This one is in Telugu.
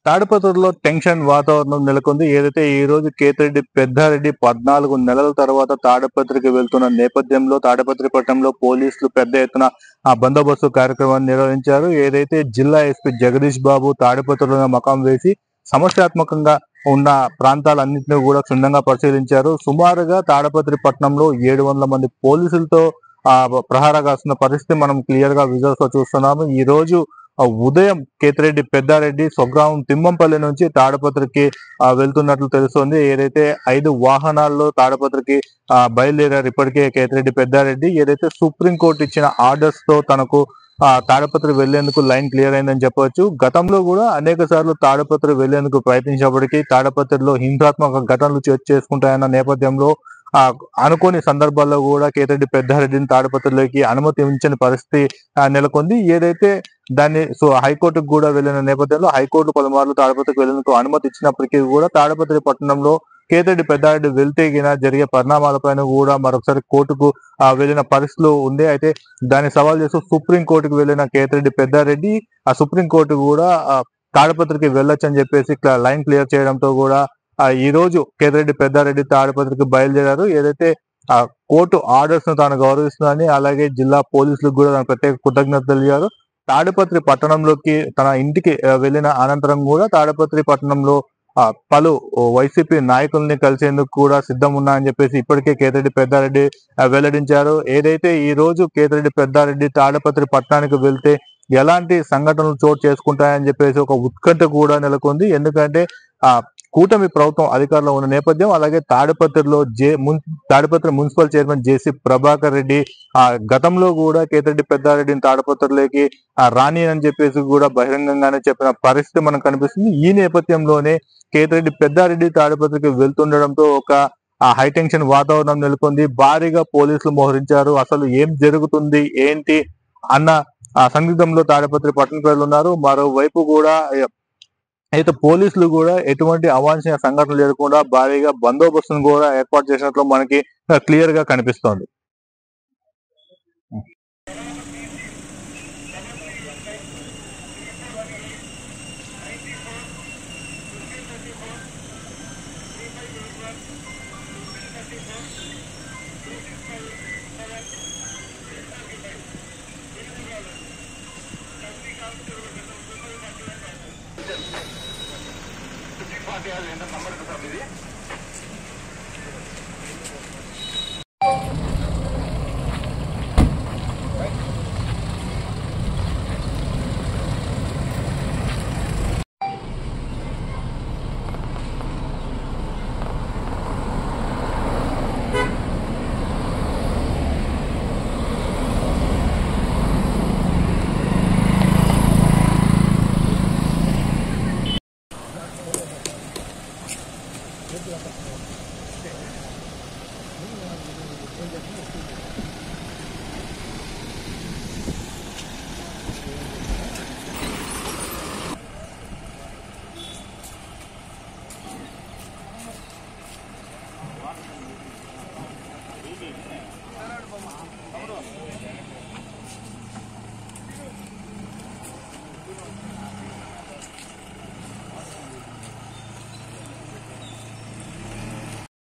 తాడిపత్రిలో టెన్షన్ వాతావరణం నెలకొంది. ఏదైతే ఈ రోజు కేతిరెడ్డి పెద్దారెడ్డి 14 నెలల తర్వాత తాడిపత్రికి వెళ్తున్న నేపథ్యంలో తాడిపత్రి పట్టణంలో పోలీసులు పెద్ద ఎత్తున బందోబస్తు కార్యక్రమాన్ని నిర్వహించారు. ఏదైతే జిల్లా ఎస్పీ జగదీష్ బాబు తాడిపత్రిలో మకాం వేసి సమస్యాత్మకంగా ఉన్న ప్రాంతాలన్నింటినీ కూడా క్షుణ్ణంగా పరిశీలించారు. సుమారుగా తాడిపత్రి పట్టణంలో 700 మంది పోలీసులతో ప్రహార కాస్తున్న పరిస్థితి మనం క్లియర్ గా విజువల్స్ లో చూస్తున్నాము. ఈ రోజు ఉదయం కేతిరెడ్డి పెద్దారెడ్డి స్వగ్రామం తిమ్మంపల్లి నుంచి తాడిపత్రికి వెళ్తున్నట్లు తెలుస్తోంది. ఏదైతే 5 వాహనాల్లో తాడిపత్రికి బయలుదేరారు ఇప్పటికే కేతిరెడ్డి పెద్దారెడ్డి. ఏదైతే సుప్రీంకోర్టు ఇచ్చిన ఆర్డర్స్ తో తనకు తాడిపత్రి వెళ్లేందుకు లైన్ క్లియర్ అయిందని చెప్పవచ్చు. గతంలో కూడా అనేక సార్లు తాడిపత్రి వెళ్లేందుకు ప్రయత్నించినప్పటికీ తాడిపత్రిలో హింసాత్మక ఘటనలు చోటు చేసుకుంటాయన్న నేపథ్యంలో అనుకోని సందర్భాల్లో కూడా కేతిరెడ్డి పెద్దారెడ్డిని తాడిపత్రిలోకి అనుమతించని పరిస్థితి నెలకొంది. ఏదైతే దాన్ని హైకోర్టుకు కూడా వెళ్లిన నేపథ్యంలో హైకోర్టు పలుమార్లు తాడిపత్రికి వెళ్లేందుకు అనుమతి ఇచ్చినప్పటికీ కూడా తాడిపత్రి పట్టణంలో కేతిరెడ్డి పెద్దారెడ్డి వెళ్తే జరిగే పరిణామాలపైన కూడా మరొకసారి కోర్టుకు వెళ్లిన పరిస్థితులు ఉంది. అయితే దాన్ని సవాల్ చేస్తూ సుప్రీం కోర్టుకు వెళ్లిన కేతిరెడ్డి పెద్దారెడ్డి ఆ సుప్రీం కోర్టు కూడా తాడిపత్రికి వెళ్ళొచ్చని చెప్పేసి లైన్ క్లియర్ చేయడంతో కూడా ఈ రోజు కేతిరెడ్డి పెద్దారెడ్డి తాడిపత్రికి బయలుదేరారు. ఏదైతే కోర్టు ఆర్డర్స్ ను తాను గౌరవిస్తుందని అలాగే జిల్లా పోలీసులకు కూడా తన ప్రత్యేక కృతజ్ఞతలు తెలిపారు. తాడిపత్రి పట్టణంలోకి తన ఇంటికి వెళ్లిన అనంతరం కూడా తాడిపత్రి పట్టణంలో పలు వైసీపీ నాయకుల్ని కలిసేందుకు కూడా సిద్ధం ఉన్నా అని చెప్పేసి ఇప్పటికే కేతిరెడ్డి పెద్దారెడ్డి వెల్లడించారు. ఏదైతే ఈ రోజు కేతిరెడ్డి పెద్దారెడ్డి తాడిపత్రి పట్టణానికి వెళ్తే ఎలాంటి సంఘటనలు చోటు చేసుకుంటాయని చెప్పేసి ఒక ఉత్కంఠ కూడా నెలకొంది. ఎందుకంటే కూటమి ప్రభుత్వం అధికారంలో ఉన్న నేపథ్యం అలాగే తాడిపత్రిలో తాడిపత్రి మున్సిపల్ చైర్మన్ జేసీ ప్రభాకర్ రెడ్డి గతంలో కూడా కేతిరెడ్డి పెద్దారెడ్డిని తాడిపత్రిలోకి రాని అని చెప్పేసి కూడా బహిరంగంగానే చెప్పిన పరిస్థితి మనకు కనిపిస్తుంది. ఈ నేపథ్యంలోనే కేతిరెడ్డి పెద్దారెడ్డి తాడిపత్రికి వెళ్తుండడంతో ఒక హైటెన్షన్ వాతావరణం నెలకొంది. భారీగా పోలీసులు మోహరించారు. అసలు ఏం జరుగుతుంది ఏంటి అన్న సందిగ్ధంలో తాడిపత్రి పట్టణ ప్రజలు ఉన్నారు. మరోవైపు కూడా అయితే పోలీసులు కూడా ఎటువంటి అవాంఛనీయ సంఘటనలు జరగకుండా భారీగా బందోబస్తును కూడా ఏర్పాటు చేసినట్లు మనకి క్లియర్ గా కనిపిస్తోంది.